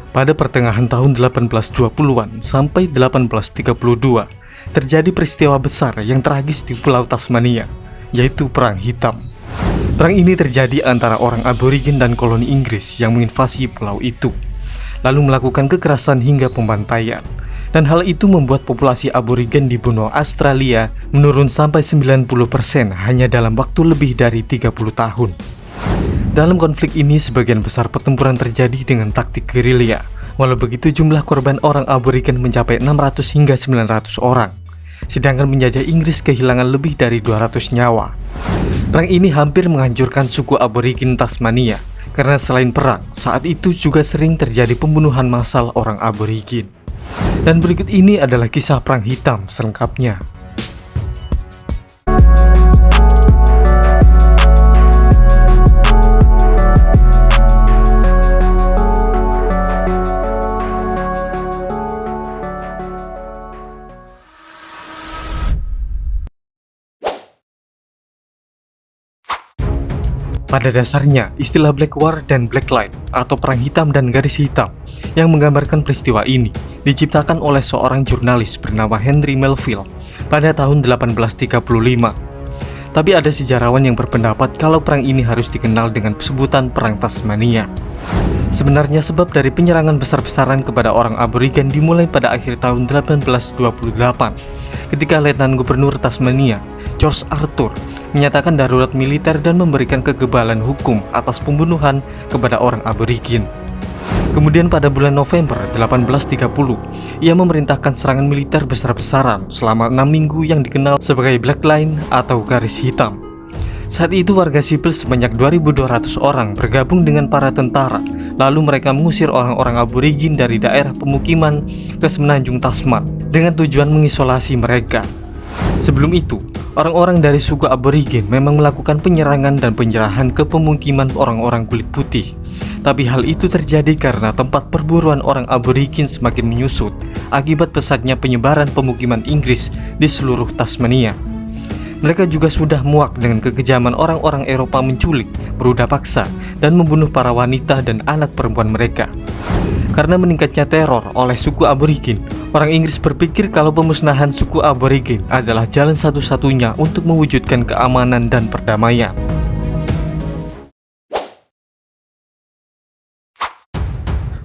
Pada pertengahan tahun 1820-an sampai 1832, terjadi peristiwa besar yang tragis di Pulau Tasmania, yaitu Perang Hitam. Perang ini terjadi antara orang aborigin dan koloni Inggris yang menginvasi pulau itu, lalu melakukan kekerasan hingga pembantaian. Dan hal itu membuat populasi aborigin di benua Australia menurun sampai 90% hanya dalam waktu lebih dari 30 tahun. Dalam konflik ini, sebagian besar pertempuran terjadi dengan taktik gerilya. Walau begitu, jumlah korban orang aborigin mencapai 600 hingga 900 orang. Sedangkan penjajah Inggris kehilangan lebih dari 200 nyawa. Perang ini hampir menghancurkan suku aborigin Tasmania. Karena selain perang, saat itu juga sering terjadi pembunuhan massal orang aborigin. Dan berikut ini adalah kisah Perang Hitam selengkapnya. Pada dasarnya, istilah Black War dan Black Line atau Perang Hitam dan Garis Hitam yang menggambarkan peristiwa ini diciptakan oleh seorang jurnalis bernama Henry Melville pada tahun 1835. Tapi ada sejarawan yang berpendapat kalau perang ini harus dikenal dengan sebutan Perang Tasmania. Sebenarnya sebab dari penyerangan besar-besaran kepada orang aborigin dimulai pada akhir tahun 1828 ketika Letnan Gubernur Tasmania, George Arthur, menyatakan darurat militer dan memberikan kekebalan hukum atas pembunuhan kepada orang aborigin. Kemudian pada bulan November 1830, ia memerintahkan serangan militer besar-besaran selama 6 minggu yang dikenal sebagai Black Line atau Garis Hitam. Saat itu warga sipil sebanyak 2.200 orang bergabung dengan para tentara, lalu mereka mengusir orang-orang aborigin dari daerah pemukiman ke semenanjung Tasman dengan tujuan mengisolasi mereka. Sebelum itu, orang-orang dari suku aborigin memang melakukan penyerangan dan penjarahan ke pemukiman orang-orang kulit putih. Tapi hal itu terjadi karena tempat perburuan orang aborigin semakin menyusut akibat pesatnya penyebaran pemukiman Inggris di seluruh Tasmania. Mereka juga sudah muak dengan kekejaman orang-orang Eropa menculik, berudah paksa, dan membunuh para wanita dan anak perempuan mereka. Karena meningkatnya teror oleh suku aborigin, orang Inggris berpikir kalau pemusnahan suku aborigin adalah jalan satu-satunya untuk mewujudkan keamanan dan perdamaian.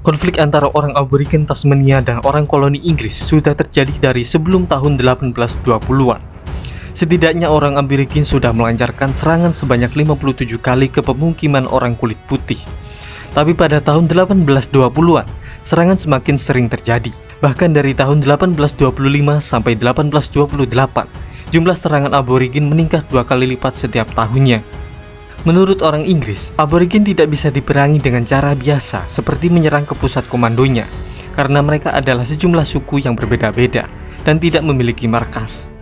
Konflik antara orang aborigin Tasmania dan orang koloni Inggris sudah terjadi dari sebelum tahun 1820-an. Setidaknya orang aborigin sudah melancarkan serangan sebanyak 57 kali ke pemukiman orang kulit putih. Tapi pada tahun 1820-an, serangan semakin sering terjadi. Bahkan dari tahun 1825 sampai 1828, jumlah serangan aborigin meningkat 2 kali lipat setiap tahunnya. Menurut orang Inggris, aborigin tidak bisa diperangi dengan cara biasa seperti menyerang ke pusat komandonya, karena mereka adalah sejumlah suku yang berbeda-beda dan tidak memiliki markas.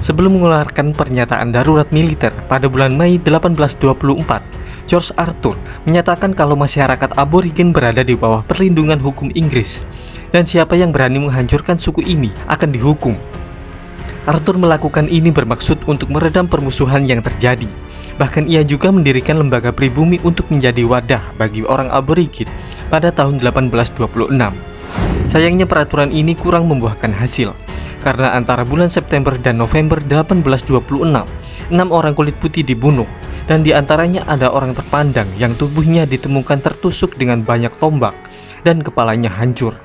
Sebelum mengeluarkan pernyataan darurat militer pada bulan Mei 1824, George Arthur menyatakan kalau masyarakat aborigin berada di bawah perlindungan hukum Inggris, dan siapa yang berani menghancurkan suku ini akan dihukum. Arthur melakukan ini bermaksud untuk meredam permusuhan yang terjadi. Bahkan ia juga mendirikan lembaga pribumi untuk menjadi wadah bagi orang aborigin pada tahun 1826. Sayangnya peraturan ini kurang membuahkan hasil, karena antara bulan September dan November 1826, 6 orang kulit putih dibunuh, dan diantaranya ada orang terpandang yang tubuhnya ditemukan tertusuk dengan banyak tombak dan kepalanya hancur.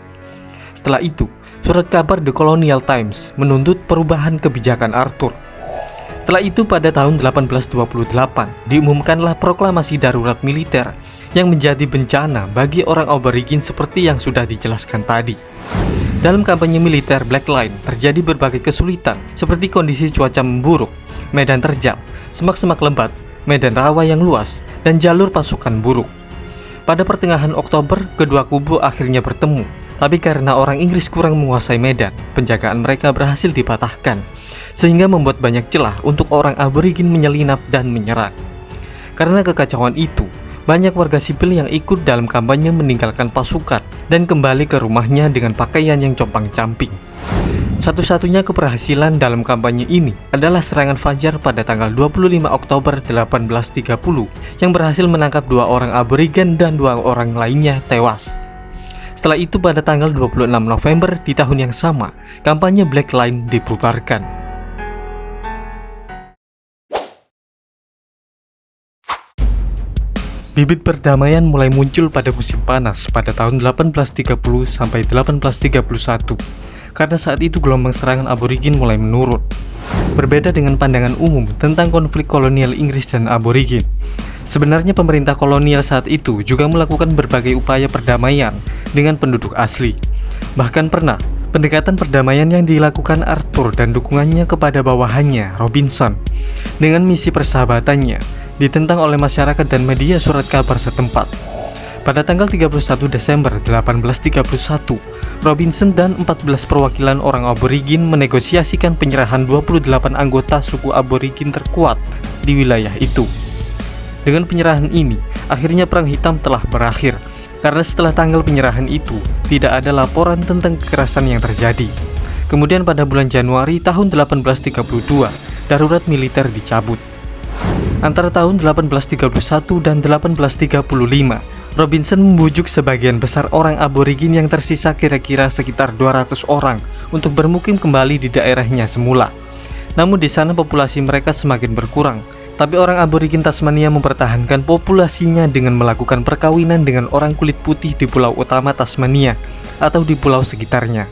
Setelah itu, surat kabar The Colonial Times menuntut perubahan kebijakan Arthur. Setelah itu pada tahun 1828 diumumkanlah proklamasi darurat militer yang menjadi bencana bagi orang aborigin seperti yang sudah dijelaskan tadi. Dalam kampanye militer Black Line terjadi berbagai kesulitan seperti kondisi cuaca memburuk, medan terjal, semak-semak lebat, medan rawa yang luas, dan jalur pasukan buruk. Pada pertengahan Oktober, kedua kubu akhirnya bertemu, tapi karena orang Inggris kurang menguasai medan, penjagaan mereka berhasil dipatahkan, sehingga membuat banyak celah untuk orang aborigin menyelinap dan menyerang. Karena kekacauan itu, banyak warga sipil yang ikut dalam kampanye meninggalkan pasukan dan kembali ke rumahnya dengan pakaian yang compang-camping. Satu-satunya keberhasilan dalam kampanye ini adalah serangan Fajar pada tanggal 25 Oktober 1830 yang berhasil menangkap 2 orang aborigin dan 2 orang lainnya tewas. Setelah itu pada tanggal 26 November di tahun yang sama, kampanye Black Line dibubarkan. Bibit perdamaian mulai muncul pada musim panas pada tahun 1830 sampai 1831, karena saat itu gelombang serangan aborigin mulai menurun. Berbeda dengan pandangan umum tentang konflik kolonial Inggris dan aborigin, sebenarnya pemerintah kolonial saat itu juga melakukan berbagai upaya perdamaian dengan penduduk asli. Bahkan pernah pendekatan perdamaian yang dilakukan Arthur dan dukungannya kepada bawahannya, Robinson, dengan misi persahabatannya ditentang oleh masyarakat dan media surat kabar setempat. Pada tanggal 31 Desember 1831, Robinson dan 14 perwakilan orang aborigin menegosiasikan penyerahan 28 anggota suku aborigin terkuat di wilayah itu. Dengan penyerahan ini, akhirnya Perang Hitam telah berakhir, karena setelah tanggal penyerahan itu, tidak ada laporan tentang kekerasan yang terjadi. Kemudian pada bulan Januari tahun 1832, darurat militer dicabut. Antara tahun 1831 dan 1835, Robinson membujuk sebagian besar orang aborigin yang tersisa kira-kira sekitar 200 orang untuk bermukim kembali di daerahnya semula. Namun di sana populasi mereka semakin berkurang, tapi orang aborigin Tasmania mempertahankan populasinya dengan melakukan perkawinan dengan orang kulit putih di pulau utama Tasmania atau di pulau sekitarnya.